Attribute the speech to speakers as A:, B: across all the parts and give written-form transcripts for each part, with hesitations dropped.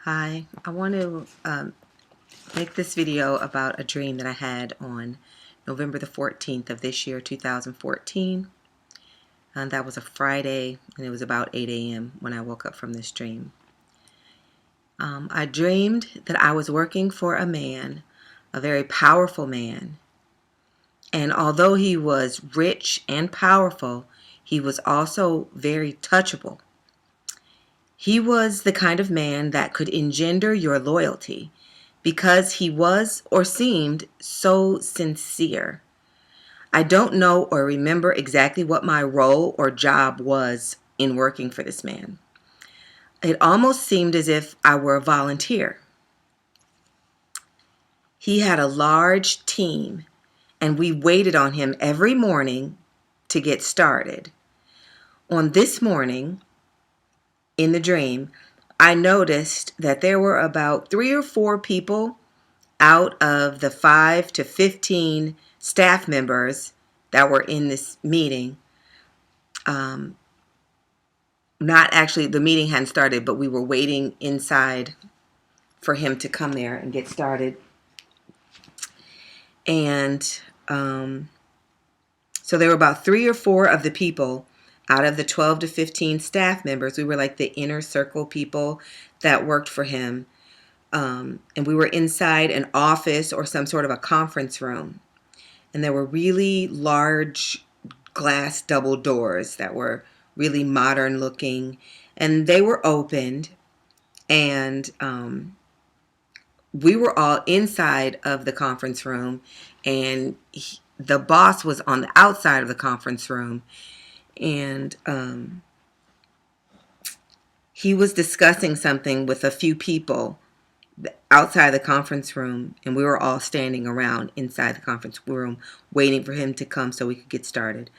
A: Hi, I want to make this video about a dream that I had on November the 14th of this year, 2014. And that was a Friday, and it was about 8 a.m. when I woke up from this dream. I dreamed that I was working for a man, a very powerful man. And although he was rich and powerful, he was also very touchable. He was the kind of man that could engender your loyalty because he was or seemed so sincere. I don't know or remember exactly what my role or job was in working for this man. It almost seemed as if I were a volunteer. He had a large team, and we waited on him every morning to get started. On this morning, in the dream, I noticed that there were about 3 or 4 people out of the 5 to 15 staff members that were in this meeting. Not actually, the meeting hadn't started, but we were waiting inside for him to come there and get started. And so there were about 3 or 4 of the people out of the 12 to 15 staff members. We were like the inner circle people that worked for him. And we were inside an office or some sort of a conference room. And there were really large glass double doors that were really modern looking. And they were opened. And we were all inside of the conference room. And the boss was on the outside of the conference room. And he was discussing something with a few people outside the conference room, and we were all standing around inside the conference room waiting for him to come so we could get started.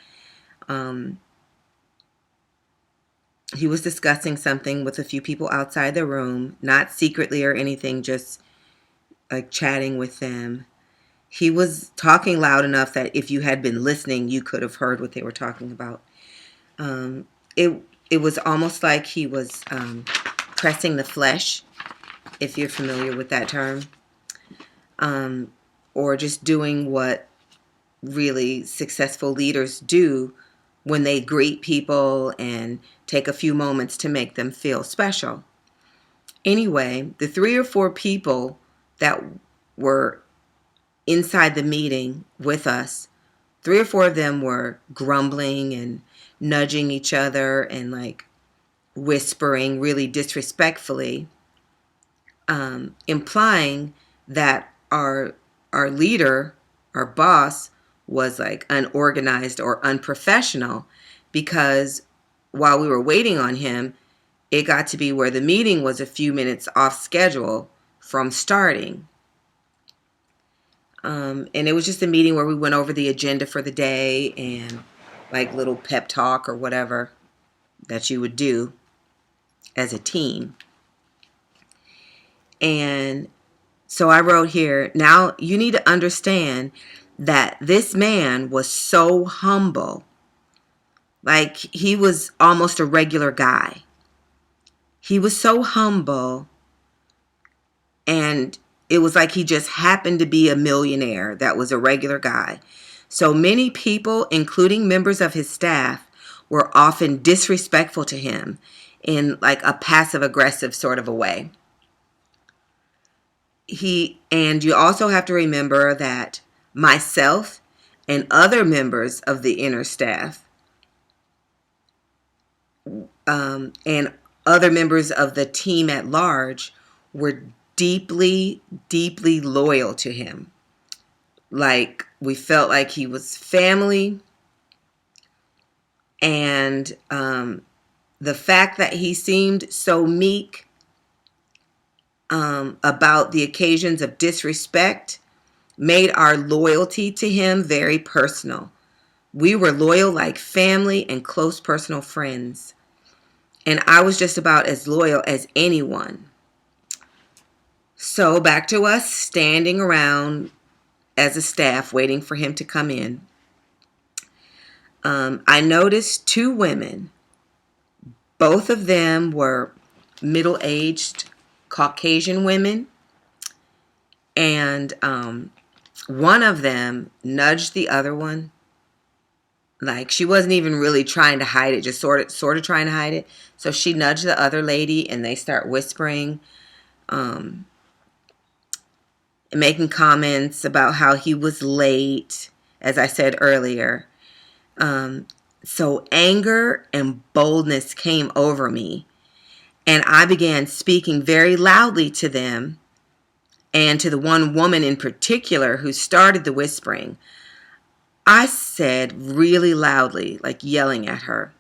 A: He was discussing something with a few people outside the room, not secretly or anything, just like chatting with them. He was talking loud enough that if you had been listening, you could have heard what they were talking about. It was almost like he was pressing the flesh, if you're familiar with that term, or just doing what really successful leaders do when they greet people and take a few moments to make them feel special. Anyway, the 3 or 4 people that were inside the meeting with us, 3 or 4 of them were grumbling and nudging each other and like whispering really disrespectfully, implying that our leader, our boss, was like unorganized or unprofessional, because while we were waiting on him, it got to be where the meeting was a few minutes off schedule from starting. And it was just a meeting where we went over the agenda for the day and like little pep talk or whatever that you would do as a team. And so I wrote here, now you need to understand that this man was so humble. Like he was almost a regular guy. He was so humble, and it was like he just happened to be a millionaire that was a regular guy. So many people, including members of his staff, were often disrespectful to him in like a passive aggressive sort of a way. And you also have to remember that myself and other members of the inner staff, and other members of the team at large, were deeply, deeply loyal to him. Like we felt like he was family. And the fact that he seemed so meek about the occasions of disrespect made our loyalty to him very personal. We were loyal like family and close personal friends. And I was just about as loyal as anyone. So back to us standing around as a staff waiting for him to come in. I noticed 2 women. Both of them were middle-aged Caucasian women, and one of them nudged the other one. Like, she wasn't even really trying to hide it, just sort of trying to hide it. So she nudged the other lady, and they start whispering, making comments about how he was late, as I said earlier. So anger and boldness came over me, and I began speaking very loudly to them, and to the one woman in particular who started the whispering. I said really loudly, like yelling at her,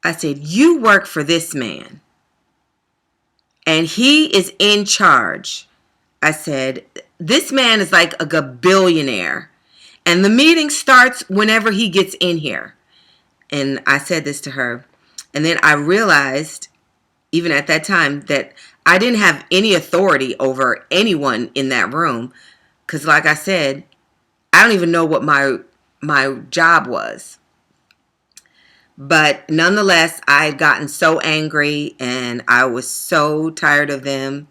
A: I said, "You work for this man, and he is in charge." I said, "This man is like a billionaire, and the meeting starts whenever he gets in here." And I said this to her. And then I realized, even at that time, that I didn't have any authority over anyone in that room. Because like I said, I don't even know what my job was. But nonetheless, I had gotten so angry, and I was so tired of them,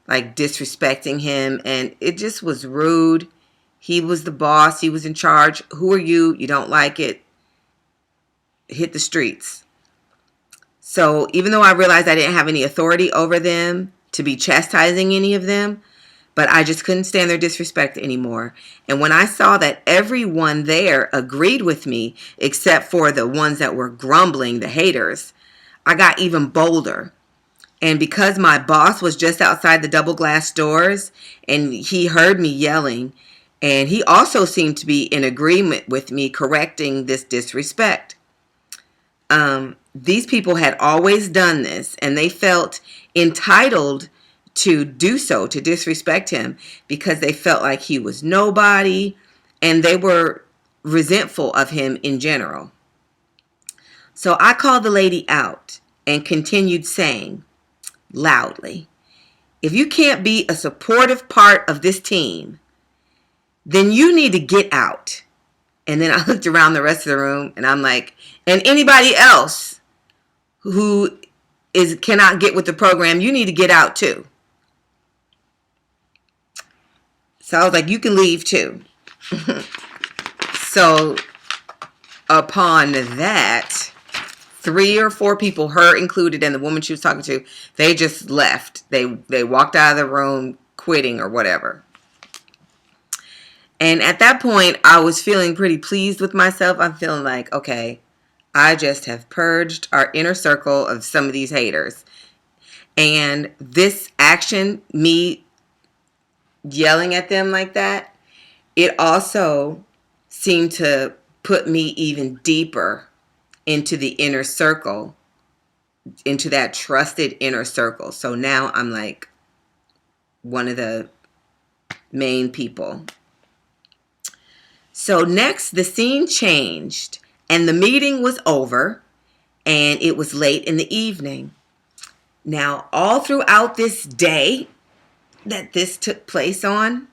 A: like, disrespecting him. And it just was rude. He was the boss. He was in charge. Who are you? You don't like it? Hit the streets. So even though I realized I didn't have any authority over them to be chastising any of them, but I just couldn't stand their disrespect anymore. And when I saw that everyone there agreed with me, except for the ones that were grumbling, the haters, I got even bolder. And because my boss was just outside the double glass doors, and he heard me yelling, and he also seemed to be in agreement with me correcting this disrespect. These people had always done this, and they felt entitled to do so, to disrespect him, because they felt like he was nobody, and they were resentful of him in general. So I called the lady out and continued saying loudly, "If you can't be a supportive part of this team, then you need to get out." And then I looked around the rest of the room, and I'm like, "And anybody else who cannot get with the program, you need to get out too." So I was like, "You can leave too." So upon that, 3 or 4 people, her included, and the woman she was talking to, they just left. They walked out of the room, quitting or whatever. And at that point, I was feeling pretty pleased with myself. I'm feeling like, okay, I just have purged our inner circle of some of these haters. And this action, me yelling at them like that, it also seemed to put me even deeper into the inner circle, into that trusted inner circle. So now I'm like one of the main people. So next, the scene changed, and the meeting was over, and it was late in the evening. Now, all throughout this day that this took place on,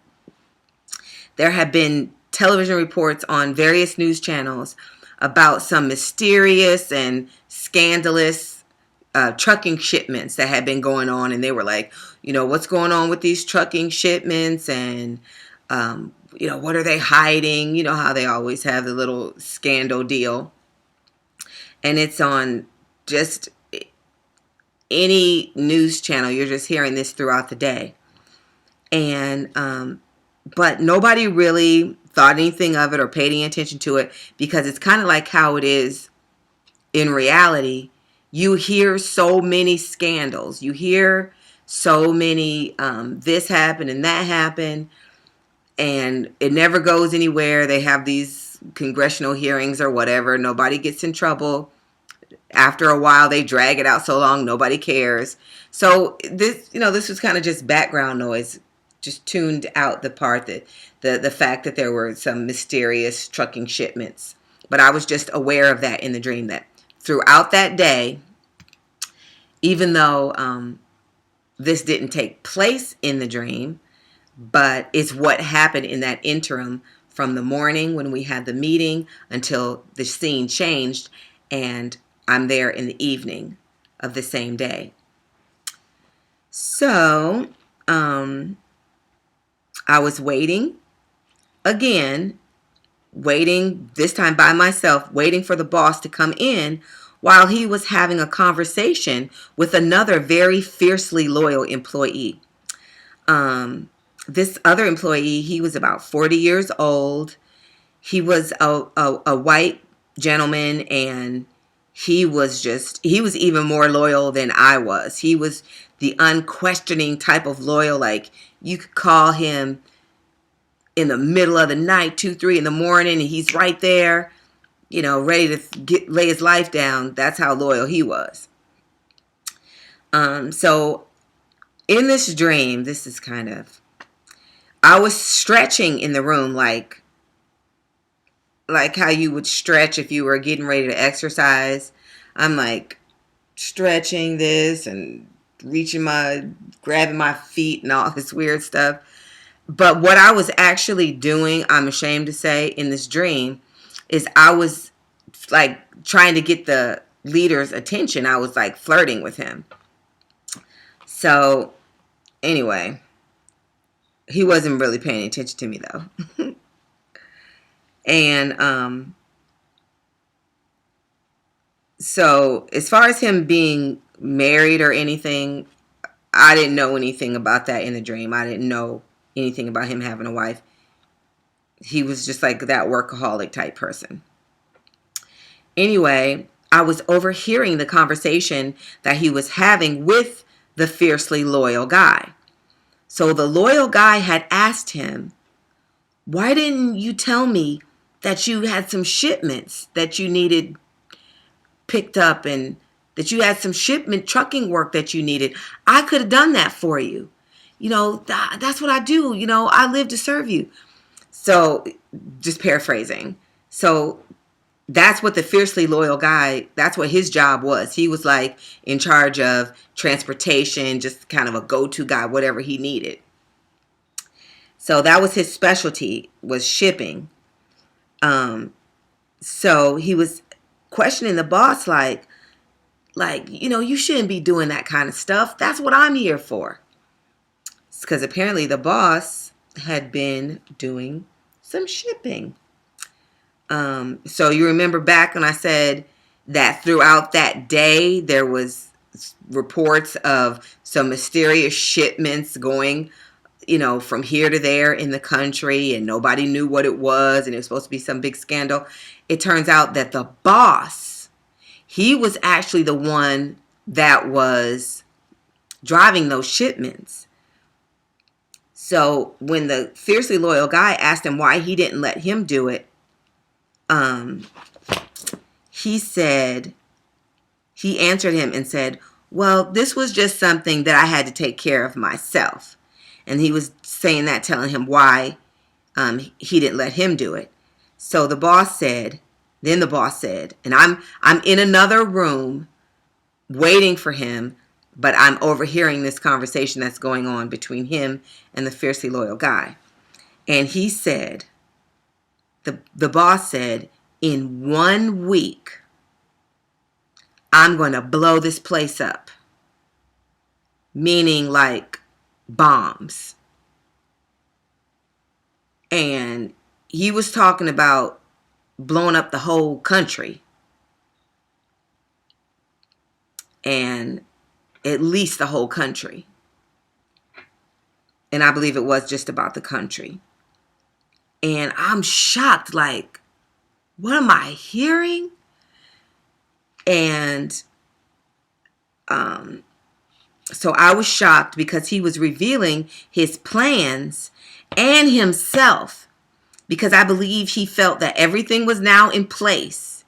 A: there have been television reports on various news channels about some mysterious and scandalous trucking shipments that had been going on. And they were like, what's going on with these trucking shipments? And, what are they hiding? You know how they always have the little scandal deal. And it's on just any news channel. You're just hearing this throughout the day. And, but nobody really thought anything of it or paid any attention to it, because it's kind of like how it is in reality. You hear so many scandals. You hear so many, this happened and that happened, and it never goes anywhere. They have these congressional hearings or whatever. Nobody gets in trouble. After a while, they drag it out so long, nobody cares. So this was kind of just background noise, just tuned out the part that the fact that there were some mysterious trucking shipments. But I was just aware of that in the dream, that throughout that day, even though this didn't take place in the dream, but it's what happened in that interim from the morning when we had the meeting until the scene changed, and I'm there in the evening of the same day. So, I was waiting again, waiting this time by myself, waiting for the boss to come in while he was having a conversation with another very fiercely loyal employee. This other employee, he was about 40 years old. He was a white gentleman, and he was even more loyal than I was. He was the unquestioning type of loyal, like you could call him in the middle of the night, 2, 3 in the morning, and he's right there, ready to lay his life down. That's how loyal he was. So in this dream, I was stretching in the room like how you would stretch if you were getting ready to exercise. I'm like stretching this and grabbing my feet and all this weird stuff. But what I was actually doing, I'm ashamed to say, in this dream, is I was like trying to get the leader's attention. I was like flirting with him. So anyway, he wasn't really paying attention to me though. And so as far as him being married or anything, I didn't know anything about that in the dream. I didn't know anything about him having a wife. He was just like that workaholic type person. Anyway, I was overhearing the conversation that he was having with the fiercely loyal guy. So the loyal guy had asked him, "Why didn't you tell me that you had some shipments that you needed picked up and that you had some shipment trucking work that you needed? I could have done that for you. That's what I do. I live to serve you." So just paraphrasing. So that's what the fiercely loyal guy, that's what his job was. He was like in charge of transportation, just kind of a go-to guy, whatever he needed. So that was his specialty, was shipping. So he was questioning the boss like, you shouldn't be doing that kind of stuff. That's what I'm here for. Because apparently the boss had been doing some shipping. So you remember back when I said that throughout that day, there was reports of some mysterious shipments going, from here to there in the country, and nobody knew what it was, and it was supposed to be some big scandal. It turns out that the boss, he was actually the one that was driving those shipments. So when the fiercely loyal guy asked him why he didn't let him do it, he answered him and said, "Well, this was just something that I had to take care of myself." And he was saying that, telling him why he didn't let him do it. So the boss said, and I'm in another room waiting for him, but I'm overhearing this conversation that's going on between him and the fiercely loyal guy. And he said, the boss said, "In 1 week, I'm going to blow this place up." Meaning like bombs. And he was talking about blowing up the whole country. And at least the whole country. And I believe it was just about the country. And I'm shocked, like, what am I hearing? And so I was shocked because he was revealing his plans and himself, because I believe he felt that everything was now in place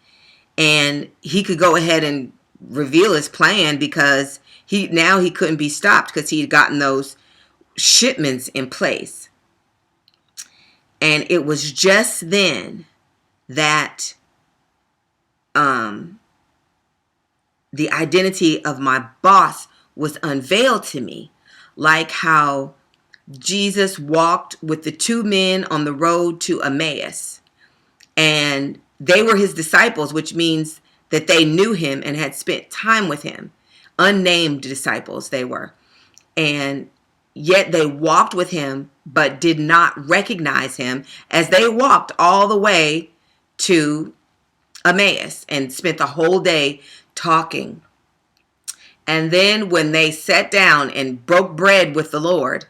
A: and he could go ahead and reveal his plan because he couldn't be stopped because he had gotten those shipments in place. And it was just then that the identity of my boss was unveiled to me, like how Jesus walked with the 2 men on the road to Emmaus, and they were his disciples, which means that they knew him and had spent time with him. Unnamed disciples they were. and yet they walked with him but did not recognize him as they walked all the way to Emmaus and spent the whole day talking. And then when they sat down and broke bread with the Lord,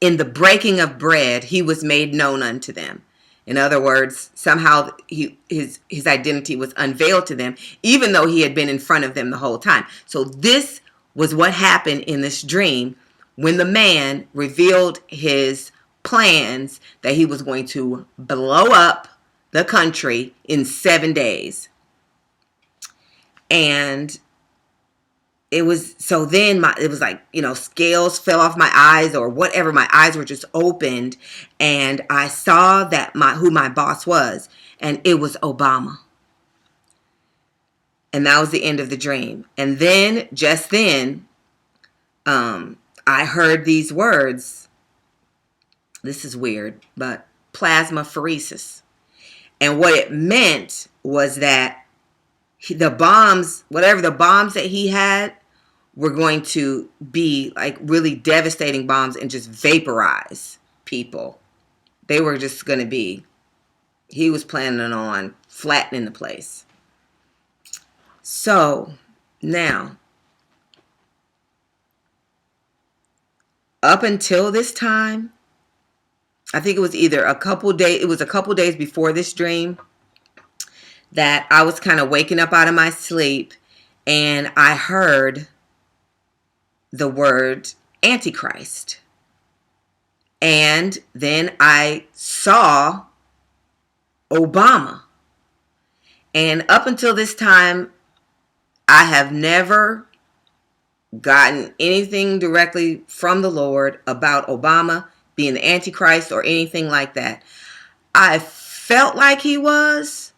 A: in the breaking of bread, he was made known unto them. In other words, somehow his identity was unveiled to them, even though he had been in front of them the whole time. So this was what happened in this dream when the man revealed his plans that he was going to blow up the country in 7 days. And it was, so then it was like, scales fell off my eyes or whatever. My eyes were just opened, and I saw that who my boss was, and it was Obama. And that was the end of the dream. And then, just then, I heard these words. This is weird, but plasmapheresis. And what it meant was that the bombs, whatever the bombs that he had, were going to be like really devastating bombs and just vaporize people. They were just going to be, he was planning on flattening the place. So now, up until this time, I think it was a couple days before this dream that I was kind of waking up out of my sleep, and I heard the word Antichrist. And then I saw Obama. And up until this time, I have never gotten anything directly from the Lord about Obama being the Antichrist or anything like that. I felt like he was,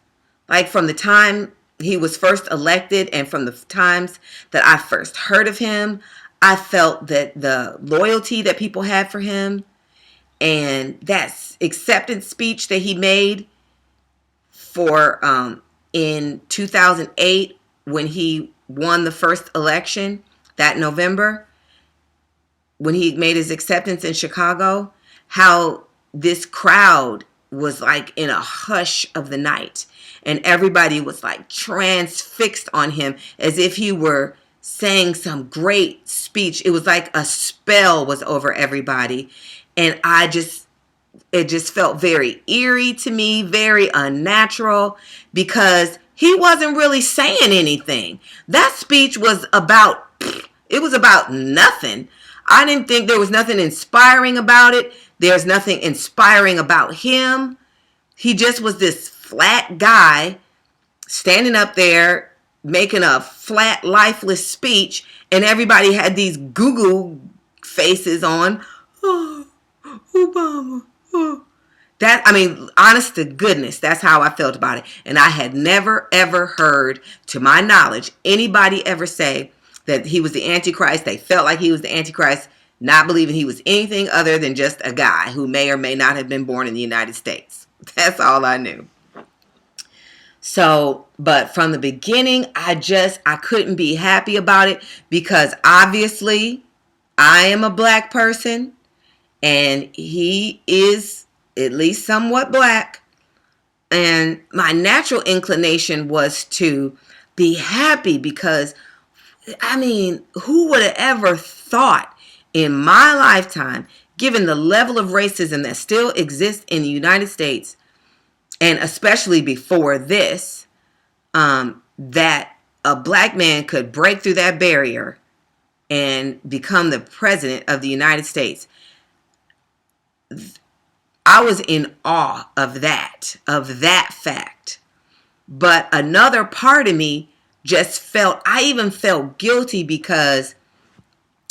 A: like from the time he was first elected and from the times that I first heard of him, I felt that the loyalty that people had for him and that acceptance speech that he made for in 2008 when he won the first election that November, when he made his acceptance in Chicago, how this crowd was like in a hush of the night, and everybody was like transfixed on him as if he were saying some great speech. It was like a spell was over everybody, and it just felt very eerie to me, very unnatural, because he wasn't really saying anything. That speech was about nothing. I didn't think there was nothing inspiring about it. There's nothing inspiring about him. He just was this flat guy standing up there making a flat, lifeless speech, and everybody had these goo-goo faces on. Oh, Obama. Oh. Honest to goodness, that's how I felt about it. And I had never, ever heard, to my knowledge, anybody ever say that he was the Antichrist. They felt like he was the Antichrist, not believing he was anything other than just a guy who may or may not have been born in the United States. That's all I knew. So, but from the beginning, I couldn't be happy about it, because obviously I am a black person and he is at least somewhat black. And my natural inclination was to be happy, because who would have ever thought in my lifetime, given the level of racism that still exists in the United States, and especially before this, that a black man could break through that barrier and become the president of the United States. I was in awe of that fact. But another part of me I even felt guilty, because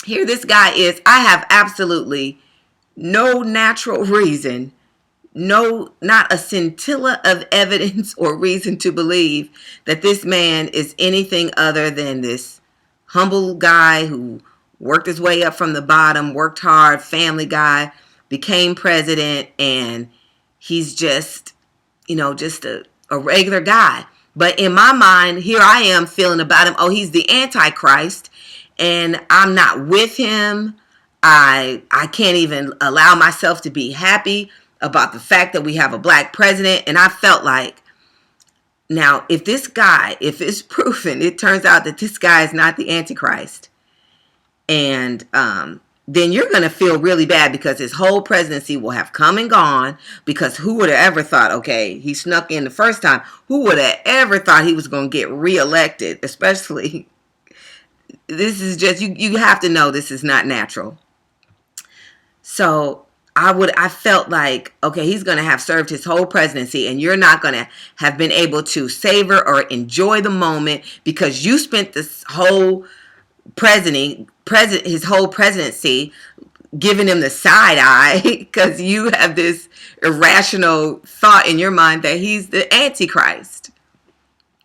A: here this guy is. I have absolutely no natural reason, not a scintilla of evidence or reason to believe that this man is anything other than this humble guy who worked his way up from the bottom, worked hard, family guy, became president, and he's just a regular guy. But in my mind, here I am feeling about him, oh, he's the Antichrist, and I'm not with him. I can't even allow myself to be happy about the fact that we have a black president. And I felt like, now, if it's proven, it turns out that this guy is not the Antichrist, and then you're going to feel really bad because his whole presidency will have come and gone, because who would have ever thought, okay, he snuck in the first time, who would have ever thought he was going to get reelected? Especially, this is just, you have to know this is not natural. So I felt like, okay, he's going to have served his whole presidency, and you're not going to have been able to savor or enjoy the moment because you spent this whole his whole presidency giving him the side eye because you have this irrational thought in your mind that he's the Antichrist.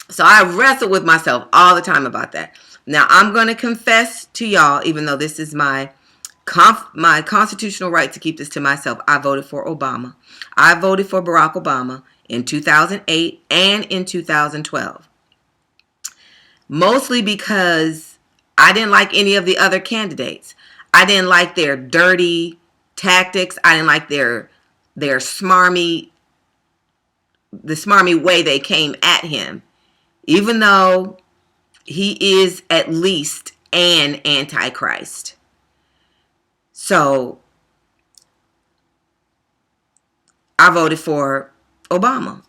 A: So I wrestled with myself all the time about that. Now I'm going to confess to y'all, even though this is my constitutional right to keep this to myself, I voted for Obama. I voted for Barack Obama in 2008 and in 2012. Mostly because I didn't like any of the other candidates. I didn't like their dirty tactics. I didn't like their smarmy way they came at him. Even though he is at least an Antichrist. So I voted for Obama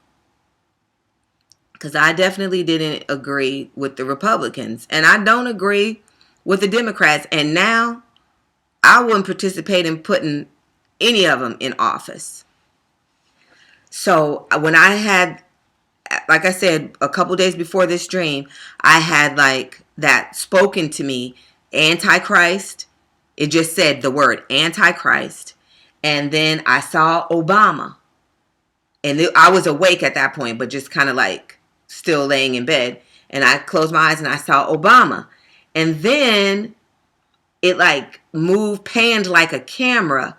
A: because I definitely didn't agree with the Republicans, and I don't agree with the Democrats, and now I wouldn't participate in putting any of them in office. So when I had, like I said, a couple days before this dream, I had like that spoken to me, Antichrist. It just said the word Antichrist. And then I saw Obama. And I was awake at that point, but just kind of like still laying in bed. And I closed my eyes and I saw Obama. And then it like panned like a camera.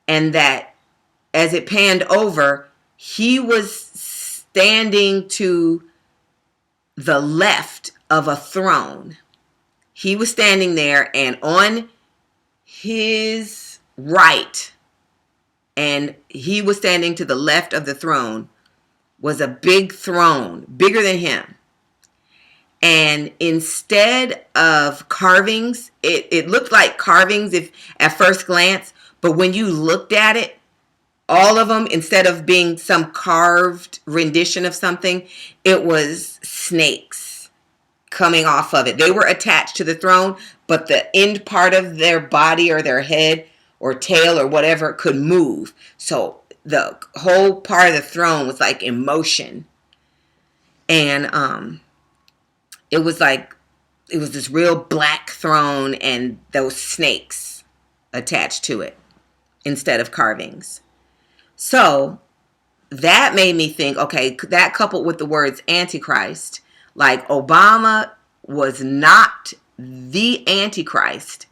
A: And that as it panned over, he was standing to the left of a throne. He was standing there, and on his right, and he was standing to the left of the throne, was a big throne, bigger than him. And instead of carvings, it looked like carvings if at first glance, but when you looked at it, all of them, instead of being some carved rendition of something, it was snakes coming off of it. They were attached to the throne, but the end part of their body or their head or tail or whatever could move. So the whole part of the throne was like in motion. And it was this real black throne and those snakes attached to it instead of carvings. So that made me think, okay, that coupled with the words Antichrist, like Obama was not the Antichrist,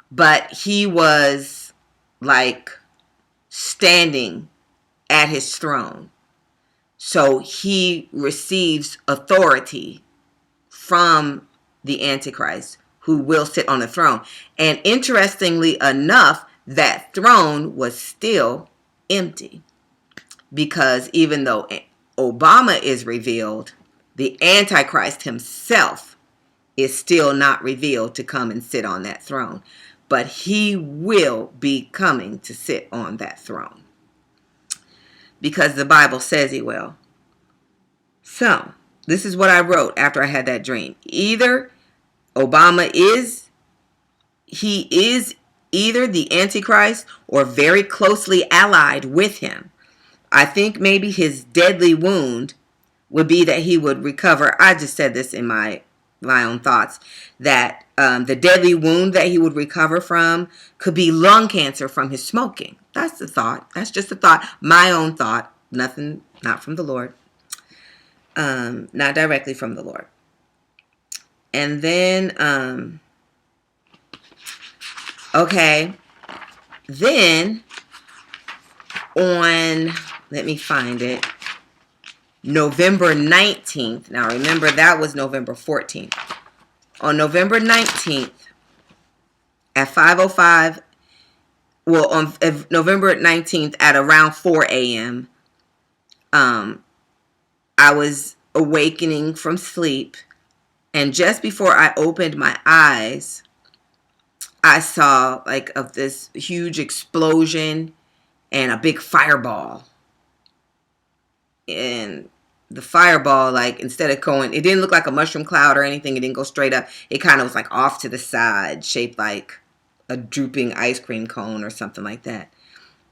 A: but he was like standing at his throne. So he receives authority from the Antichrist who will sit on the throne. And interestingly enough, that throne was still empty. Because even though Obama is revealed, the Antichrist himself is still not revealed to come and sit on that throne. But he will be coming to sit on that throne. Because the Bible says he will. So, this is what I wrote after I had that dream. Either Obama is either the Antichrist or very closely allied with him. I think maybe his deadly wound would be that he would recover. I just said this in my own thoughts, that the deadly wound that he would recover from could be lung cancer from his smoking. That's the thought. That's just a thought. My own thought. Nothing, not from the Lord. Not directly from the Lord. And then, okay. Then on, let me find it, November 19th. Now remember, that was November 14th. On November 19th, at 5:05, well, on November 19th at around 4 a.m., I was awakening from sleep, and just before I opened my eyes, I saw like of this huge explosion and a big fireball. And the fireball, like, instead of going, it didn't look like a mushroom cloud or anything. It didn't go straight up. It kind of was like off to the side, shaped like a drooping ice cream cone or something like that.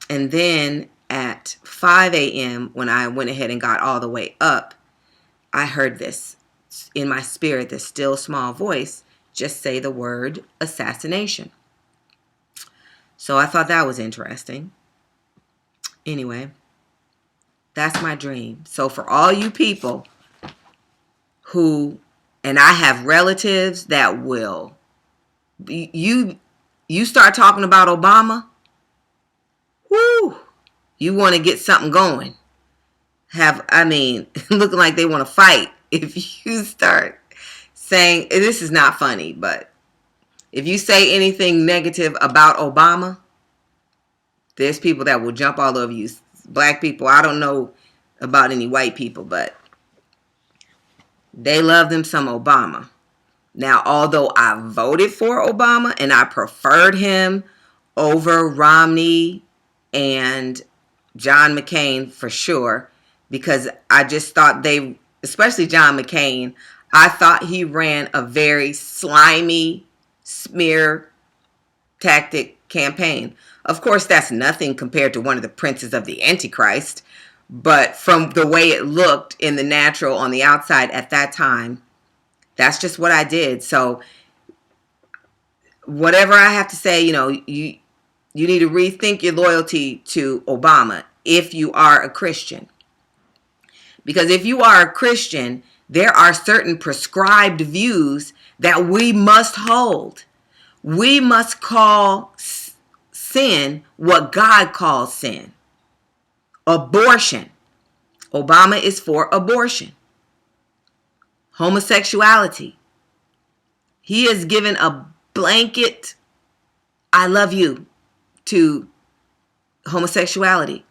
A: And then at 5 a.m., when I went ahead and got all the way up, I heard this in my spirit, this still small voice, just say the word assassination. So I thought that was interesting. Anyway, that's my dream. So for all you people who, and I have relatives that will, you start talking about Obama, whoo, you want to get something going. Looking like they want to fight. If you start saying, this is not funny, but if you say anything negative about Obama, there's people that will jump all over you. Black people, I don't know about any white people, but they love them some Obama. Now, although I voted for Obama and I preferred him over Romney and John McCain for sure, because I just thought especially John McCain, I thought he ran a very slimy smear tactic campaign. Of course, that's nothing compared to one of the princes of the Antichrist, but from the way it looked in the natural on the outside at that time, that's just what I did. So whatever I have to say, you need to rethink your loyalty to Obama if you are a Christian. Because if you are a Christian, there are certain prescribed views that we must hold. We must call sin what God calls sin. Abortion. Obama is for abortion. Homosexuality. He has given a blanket I love you to homosexuality.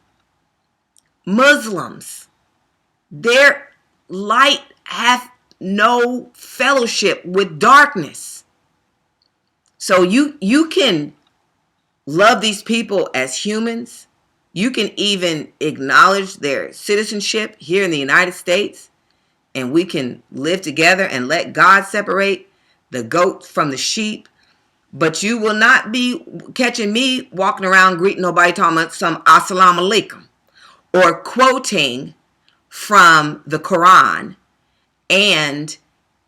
A: Muslims, their light hath no fellowship with darkness. So you can love these people as humans. You can even acknowledge their citizenship here in the United States, and we can live together and let God separate the goat from the sheep. But you will not be catching me walking around greeting nobody talking about some assalamu alaikum or quoting from the Quran and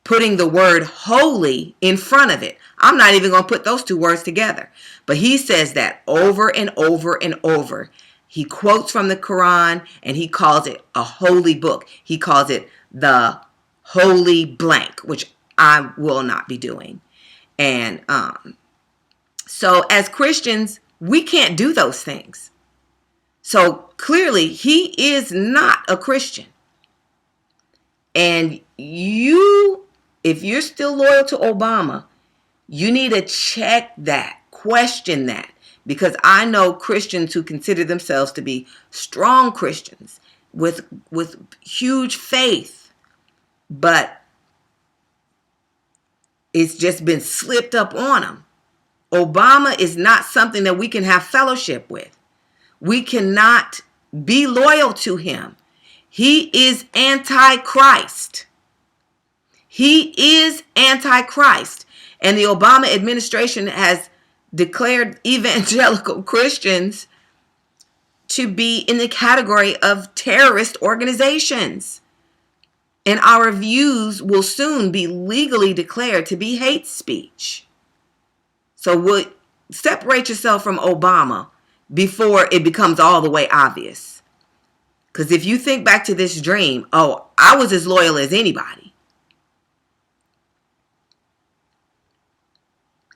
A: putting the word holy in front of it. I'm not even going to put those two words together. But he says that over and over and over. He quotes from the Quran and he calls it a holy book. He calls it the holy blank, which I will not be doing. And so as Christians, we can't do those things. So clearly, he is not a Christian. And if you're still loyal to Obama, you need to check that, question that. Because I know Christians who consider themselves to be strong Christians with huge faith, but it's just been slipped up on them. Obama is not something that we can have fellowship with. We cannot be loyal to him. He is anti-Christ. He is anti-Christ. And the Obama administration has declared evangelical Christians to be in the category of terrorist organizations. And our views will soon be legally declared to be hate speech. So separate yourself from Obama before it becomes all the way obvious. Because if you think back to this dream, I was as loyal as anybody.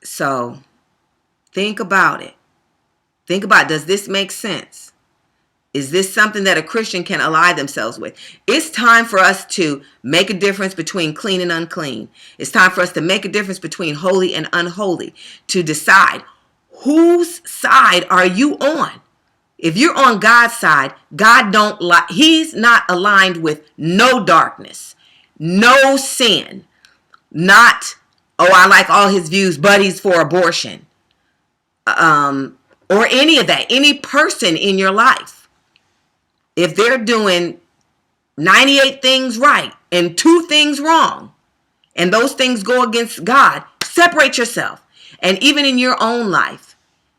A: So think about it. Think about, does this make sense? Is this something that a Christian can ally themselves with? It's time for us to make a difference between clean and unclean. It's time for us to make a difference between holy and unholy, to decide whose side are you on. If you're on God's side, God don't lie. He's not aligned with no darkness, no sin, not, oh, I like all his views, but he's for abortion, or any of that. Any person in your life, if they're doing 98 things right and 2 things wrong, and those things go against God, separate yourself. And even in your own life,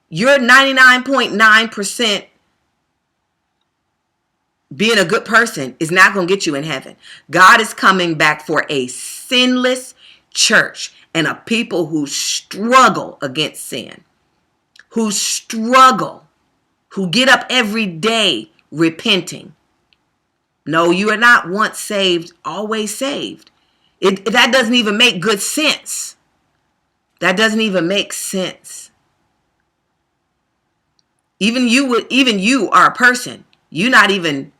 A: your 99.9% being a good person is not going to get you in heaven. God is coming back for a sinless church and a people who struggle against sin, who struggle, who get up every day repenting. No, you are not once saved, always saved. That doesn't even make good sense. That doesn't even make sense. Even you are a person. You're not even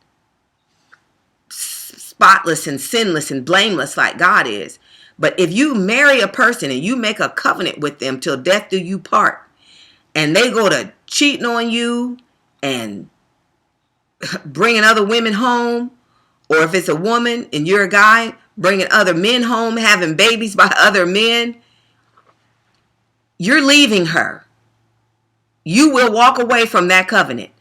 A: spotless and sinless and blameless like God is. But if you marry a person and you make a covenant with them till death do you part, and they go to cheating on you and bringing other women home, or if it's a woman and you're a guy, bringing other men home, having babies by other men, you're leaving her. You will walk away from that covenant.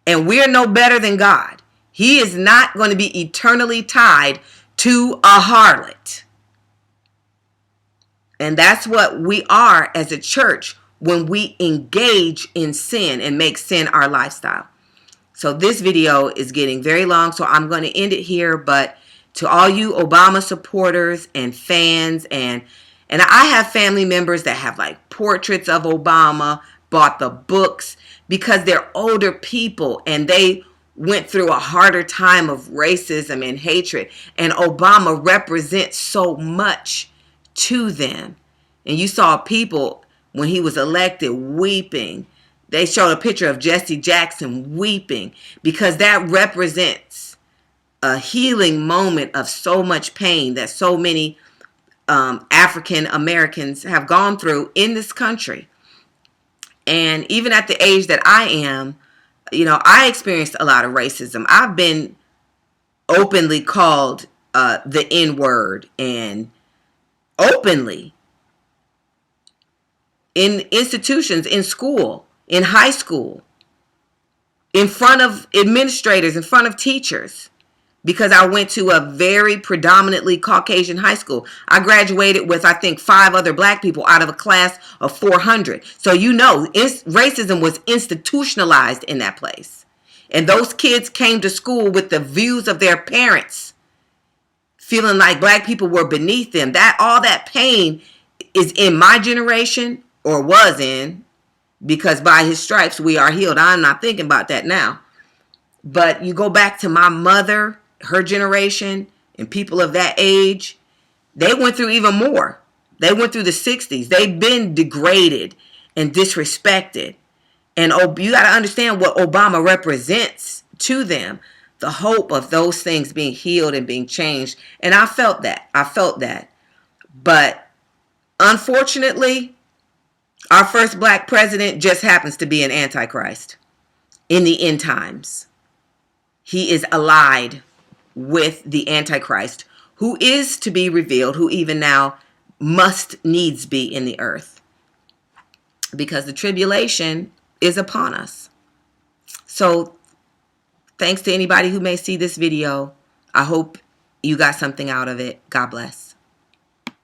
A: And we're no better than God. He is not going to be eternally tied to a harlot. And that's what we are as a church when we engage in sin and make sin our lifestyle. So this video is getting very long, so I'm going to end it here. But to all you Obama supporters and fans, and I have family members that have like portraits of Obama, bought the books because they're older people and they went through a harder time of racism and hatred. And Obama represents so much to them. And you saw people when he was elected weeping. They showed a picture of Jesse Jackson weeping because that represents a healing moment of so much pain that so many African Americans have gone through in this country. And even at the age that I am, I experienced a lot of racism. I've been openly called the N-word, and openly in institutions, in school, in high school, in front of administrators, in front of teachers, because I went to a very predominantly Caucasian high school. I graduated with, I think, 5 other black people out of a class of 400. So racism was institutionalized in that place. And those kids came to school with the views of their parents, feeling like black people were beneath them. All that pain is in my generation, or was in, because by his stripes we are healed. I'm not thinking about that now. But you go back to my mother, her generation, and people of that age, they went through even more. They went through the 60s. They've been degraded and disrespected. And you got to understand what Obama represents to them. The hope of those things being healed and being changed. And I felt that. But unfortunately, our first black president just happens to be an antichrist in the end times. He is allied with the antichrist, who is to be revealed, who even now must needs be in the earth, because the tribulation is upon us. So thanks to anybody who may see this video. I hope you got something out of it. God bless.